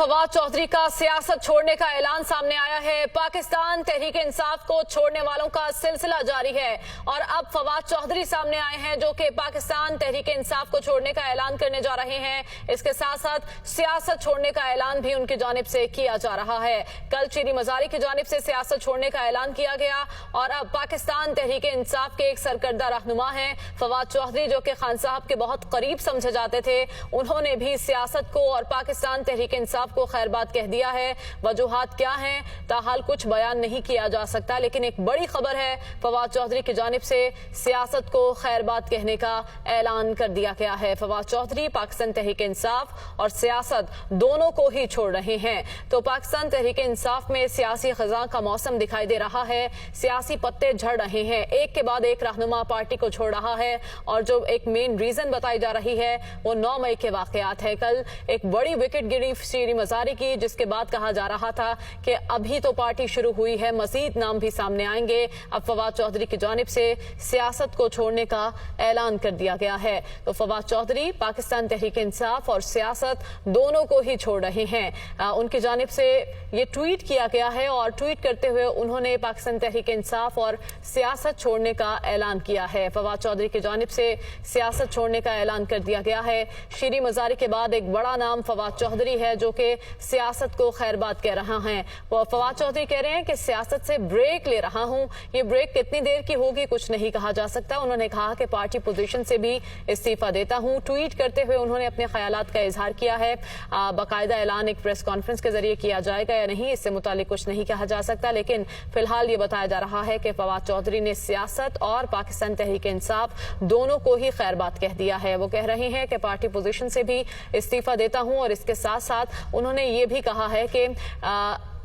फवाद चौधरी का सियासत छोड़ने का ऐलान सामने आया है। पाकिस्तान तहरीक इंसाफ को छोड़ने वालों का सिलसिला जारी है और अब फवाद चौधरी सामने आए हैं जो कि पाकिस्तान तहरीक इंसाफ को छोड़ने का ऐलान करने जा रहे हैं। इसके साथ साथ सियासत छोड़ने का ऐलान भी उनकी जानिब से किया जा रहा है। कल शीरी मजारी की जानिब से सियासत छोड़ने का ऐलान किया गया और अब पाकिस्तान तहरीक इंसाफ के एक सरकर्दा रहनुमा हैं फवाद चौधरी, जो कि खान साहब के बहुत करीब समझे जाते थे। उन्होंने भी सियासत को और पाकिस्तान तहरीक इंसाफ को खैरबाद कह दिया है। वजूहात क्या हैं ताहाल कुछ बयान नहीं किया जा सकता, लेकिन एक बड़ी खबर है, फवाद चौधरी की जानिब से सियासत को खैरबाद कहने का ऐलान कर दिया गया है। फवाद चौधरी पाकिस्तान तहरीक इंसाफ और सियासत दोनों को ही छोड़ रहे हैं। तो पाकिस्तान तहरीक इंसाफ में सियासी खज़ां का मौसम दिखाई दे रहा है, सियासी पत्ते झड़ रहे हैं, एक के बाद एक रहनुमा पार्टी को छोड़ रहा है और जो एक मेन रीजन बताई जा रही है वो 9 मई के वाकयात है। कल एक बड़ी विकेट गिरी शीरी मजारी की, जिसके बाद कहा जा रहा था कि अभी तो पार्टी शुरू हुई है, मजीद नाम भी सामने आएंगे। अब फवाद चौधरी की जानिब से सियासत को छोड़ने का ऐलान कर दिया गया है। तो फवाद चौधरी पाकिस्तान तहरीक इंसाफ और सियासत दोनों को ही छोड़ रहे हैं। उनकी जानिब से ये ट्वीट किया गया है और ट्वीट करते हुए उन्होंने पाकिस्तान तहरीक इंसाफ और सियासत छोड़ने का ऐलान किया है। फवाद चौधरी की जानिब से सियासत छोड़ने का ऐलान कर दिया गया है। शीरी मजारी के बाद एक बड़ा नाम फवाद चौधरी है जो कि सियासत को खैरबाद कह रहा है। वो फवाद चौधरी कह रहे हैं कि सियासत से ब्रेक ले रहा हूं। ये ब्रेक कितनी देर की होगी कुछ नहीं कहा जा सकता। उन्होंने कहा कि पार्टी पोजीशन से भी इस्तीफा देता हूं। ट्वीट करते हुए उन्होंने अपने ख्यालात का इजहार किया है। बाकायदा ऐलान एक प्रेस कॉन्फ्रेंस के जरिए किया जाएगा या नहीं, इससे मुतालिक कुछ नहीं कहा जा सकता, लेकिन फिलहाल ये बताया जा रहा है कि फवाद चौधरी ने सियासत और पाकिस्तान तहरीक इंसाफ दोनों को ही खैरबाद कह दिया है। वो कह रहे हैं कि पार्टी पोजीशन से भी इस्तीफा देता हूं और इसके साथ साथ उन्होंने ये भी कहा है कि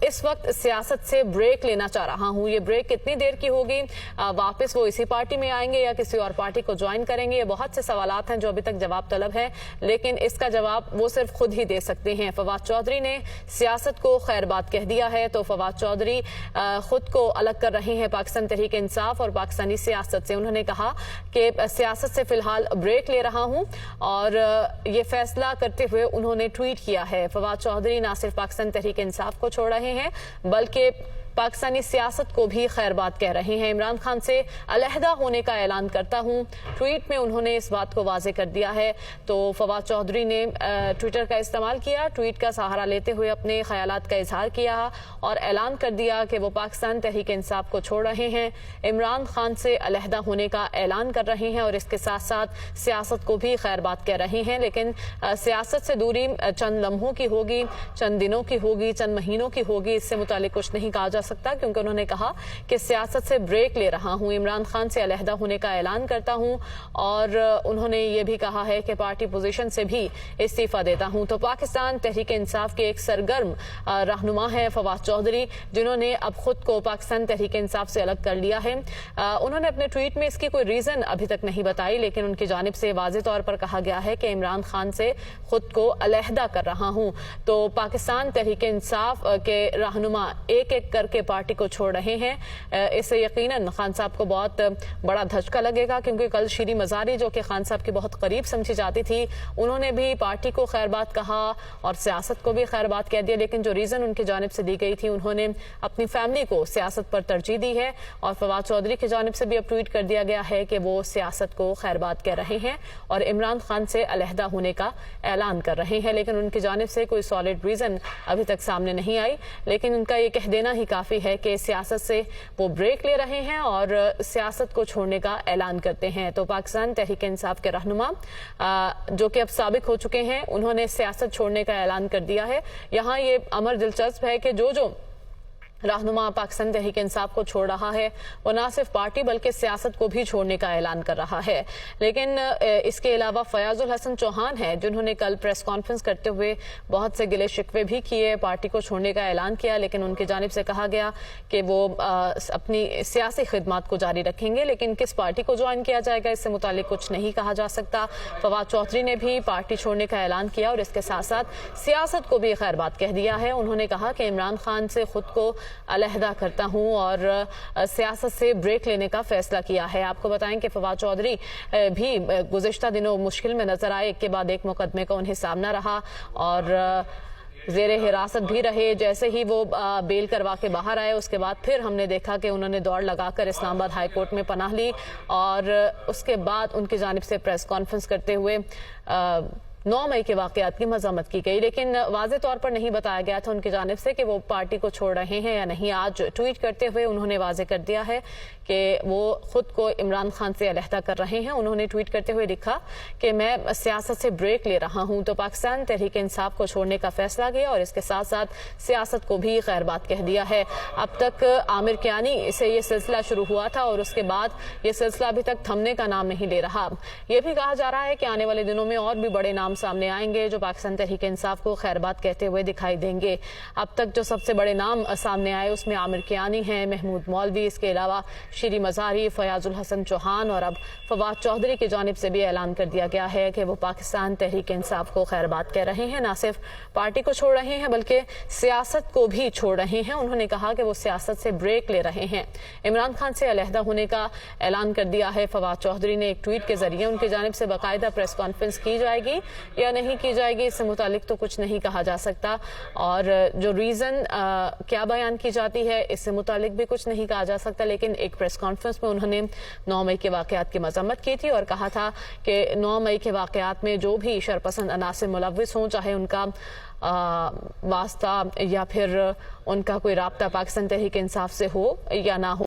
इस वक्त सियासत से ब्रेक लेना चाह रहा हूं। ये ब्रेक कितनी देर की होगी, वापस वो इसी पार्टी में आएंगे या किसी और पार्टी को ज्वाइन करेंगे, ये बहुत से सवालात हैं जो अभी तक जवाब तलब है, लेकिन इसका जवाब वो सिर्फ खुद ही दे सकते हैं। फवाद चौधरी ने सियासत को खैरबाद कह दिया है, तो फवाद चौधरी खुद को अलग कर रहे हैं पाकिस्तान तहरीक इंसाफ और पाकिस्तानी सियासत से। उन्होंने कहा कि सियासत से फिलहाल ब्रेक ले रहा हूं और ये फैसला करते हुए उन्होंने ट्वीट किया है। फवाद चौधरी न सिर्फ पाकिस्तान तहरीक इंसाफ को छोड़ रहे हैं बल्कि पाकिस्तानी सियासत को भी खैरबाद कह रहे हैं। इमरान खान से अलहदा होने का ऐलान करता हूं, ट्वीट में उन्होंने इस बात को वाजे कर दिया है। तो फवाद चौधरी ने ट्विटर का इस्तेमाल किया, ट्वीट का सहारा लेते हुए अपने ख्यालात का इजहार किया और ऐलान कर दिया कि वो पाकिस्तान तहरीक इंसाफ को छोड़ रहे हैं, इमरान खान से अलहदा होने का ऐलान कर रहे हैं और इसके साथ साथ सियासत को भी खैरबाद कह रहे हैं। लेकिन सियासत से दूरी चंद लम्हों की होगी, चंद दिनों की होगी, चंद महीनों की होगी, इससे मुतालिक कुछ नहीं कहा जा सकता, क्योंकि उन्होंने कहा कि सियासत से ब्रेक ले रहा हूं, इमरान खान से अलहदा होने का ऐलान करता हूं और उन्होंने ये भी कहा है कि पार्टी पोजीशन से भी इस्तीफा देता हूं। तो पाकिस्तान तहरीक इंसाफ के एक सरगर्म रहनुमा है फवाद चौधरी, जिन्होंने अब खुद को पाकिस्तान तहरीक इंसाफ से अलग कर लिया है। उन्होंने अपने ट्वीट में इसकी कोई रीजन अभी तक नहीं बताई, लेकिन उनकी जानिब से वाज़ेह तौर पर कहा गया है कि इमरान खान से खुद को अलहदा कर रहा हूं। तो पाकिस्तान तहरीक इंसाफ के रहनुमा एक एक करके पार्टी को छोड़ रहे हैं। इससे यकीनन खान साहब को बहुत बड़ा धचका लगेगा, क्योंकि कल शीरी मजारी जो कि खान साहब के बहुत करीब समझी जाती थी, उन्होंने भी पार्टी को खैरबाद कहा और सियासत को भी खैरबाद कह दिया, लेकिन जो रीजन उनकी जानिब से दी गई थी, उन्होंने अपनी फैमिली को सियासत पर तरजीह दी है और फवाद चौधरी की जानिब से भी अब ट्वीट कर दिया गया है कि वो सियासत को खैरबाद कह रहे हैं और इमरान खान से अलहदा होने का ऐलान कर रहे हैं। लेकिन उनकी जानिब से कोई सॉलिड रीजन अभी तक सामने नहीं आई, लेकिन उनका ये कह देना ही काफी है कि सियासत से वो ब्रेक ले रहे हैं और सियासत को छोड़ने का ऐलान करते हैं। तो पाकिस्तान तहरीक इंसाफ के रहनुमा जो कि अब साबिक हो चुके हैं, उन्होंने सियासत छोड़ने का ऐलान कर दिया है। यहाँ ये अमर दिलचस्प है कि जो रहनुमा पाकिस्तान तहरीक इंसाफ को छोड़ रहा है वो न सिर्फ पार्टी बल्कि सियासत को भी छोड़ने का ऐलान कर रहा है। लेकिन इसके अलावा फयाजुल हसन चौहान है, जिन्होंने कल प्रेस कॉन्फ्रेंस करते हुए बहुत से गिले शिकवे भी किए, पार्टी को छोड़ने का ऐलान किया, लेकिन उनकी जानिब से कहा गया कि वो अपनी सियासी खिदमात को जारी रखेंगे, लेकिन किस पार्टी को ज्वाइन किया जाएगा इससे मुतालिक कुछ नहीं कहा जा सकता। फवाद चौधरी ने भी पार्टी छोड़ने का ऐलान किया और इसके साथ साथ सियासत को भी खैरबाद कह दिया है। उन्होंने कहा कि इमरान खान से खुद को अलहदा करता हूं और सियासत से ब्रेक लेने का फैसला किया है। आपको बताएं कि फवाद चौधरी भी गुज़िश्ता दिनों मुश्किल में नजर आए, एक के बाद एक मुकदमे का उन्हें सामना रहा और زیر حراست بھی رہے. جیسے ہی وہ بیل کروا کے باہر آئے اس کے بعد پھر ہم نے دیکھا کہ انہوں نے دوڑ لگا کر اسلام آباد ہائی کورٹ میں پناہ لی اور اس کے بعد ان کی جانب سے پریس کانفرنس کرتے ہوئے 9 مئی کے واقعات کی مذمت کی گئی. لیکن واضح طور پر نہیں بتایا گیا تھا ان کی جانب سے کہ وہ پارٹی کو چھوڑ رہے ہیں یا نہیں. آج ٹویٹ کرتے ہوئے انہوں نے واضح کر دیا ہے کہ وہ خود کو عمران خان سے علیحدہ کر رہے ہیں. انہوں نے ٹویٹ کرتے ہوئے لکھا کہ میں سیاست سے بریک لے رہا ہوں تو پاکستان تحریک انصاف کو چھوڑنے کا فیصلہ کیا اور اس کے ساتھ ساتھ سیاست کو بھی خیر بات کہہ دیا ہے. اب تک عامر کیانی سے یہ سلسلہ شروع ہوا تھا اور اس کے بعد یہ سلسلہ ابھی تک تھمنے کا نام نہیں لے رہا. یہ بھی کہا جا رہا ہے کہ آنے والے دنوں میں اور بھی بڑے نام سامنے آئیں گے جو پاکستان تحریک انصاف کو خیر بات کہتے ہوئے دکھائی دیں گے. اب تک جو سب سے بڑے نام سامنے آئے اس میں عامر کیانی ہیں, محمود مولوی, اس کے علاوہ شیریں مزاری, فیاض الحسن چوہان اور اب فواد چوہدری کی جانب سے بھی اعلان کر دیا گیا ہے کہ وہ پاکستان تحریک انصاف کو خیر بات کہہ رہے ہیں. نہ صرف پارٹی کو چھوڑ رہے ہیں بلکہ سیاست کو بھی چھوڑ رہے ہیں. انہوں نے کہا کہ وہ سیاست سے بریک لے رہے ہیں. عمران خان سے علیحدہ ہونے کا اعلان کر دیا ہے. فواد چوہدری نے ایک ٹویٹ کے ذریعے ان کی جانب سے باقاعدہ پریس کانفرنس کی جائے گی یا نہیں کی جائے گی اس سے متعلق تو کچھ نہیں کہا جا سکتا اور جو ریزن کیا بیان کی جاتی ہے اس سے متعلق بھی کچھ نہیں کہا جا سکتا. لیکن ایک پریس کانفرنس میں انہوں نے 9 مئی کے واقعات کی مذمت کی تھی اور کہا تھا کہ 9 مئی کے واقعات میں جو بھی شرپسند عناصر ملوث ہوں, چاہے ان کا واسطہ یا پھر ان کا کوئی رابطہ پاکستان تحریک انصاف سے ہو یا نہ ہو,